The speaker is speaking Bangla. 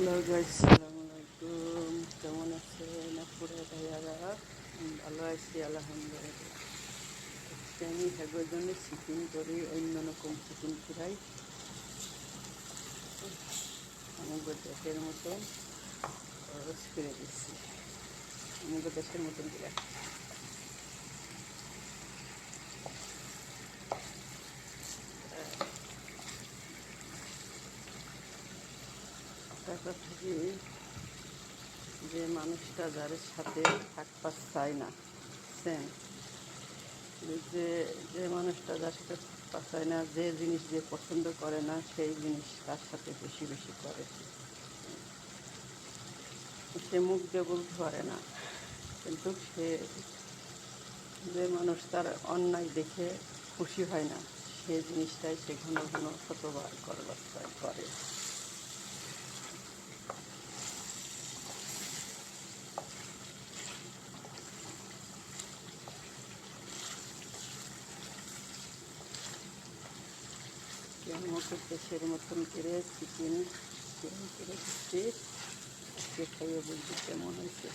হ্যালো গাইস, আসসালামু আলাইকুম। কেমন আছেন আপনারা ভাইয়ারা? ভালো আছি আলহামদুলিল্লাহ। আজকে আমি হেগোর জন্য চিকেন করি, অন্যরকম চিকেন ফ্রাই আমাদের দেশের মতন খরচ করে দিচ্ছি, আমাদের দেশের মতন করে টাকা থেকে যে মানুষটা যার সাথে থাকতে চায় না, বুঝছেন? যে যে মানুষটা যার সাথে থাকতে চায় না, যে জিনিস যে পছন্দ করে না, সেই জিনিস তার সাথে বেশি বেশি করে। সে মুখ দিয়ে বলতে পারে না, কিন্তু সে যে মানুষ তার অন্যায় দেখে খুশি হয় না, সে জিনিসটাই সে ঘন ঘন শতবার করবার ট্রাই করে। আমাদের দেশের মতন করে চিকেন করে দিচ্ছি, আজকে খাইয়ে বলছি কেমন হয়েছে।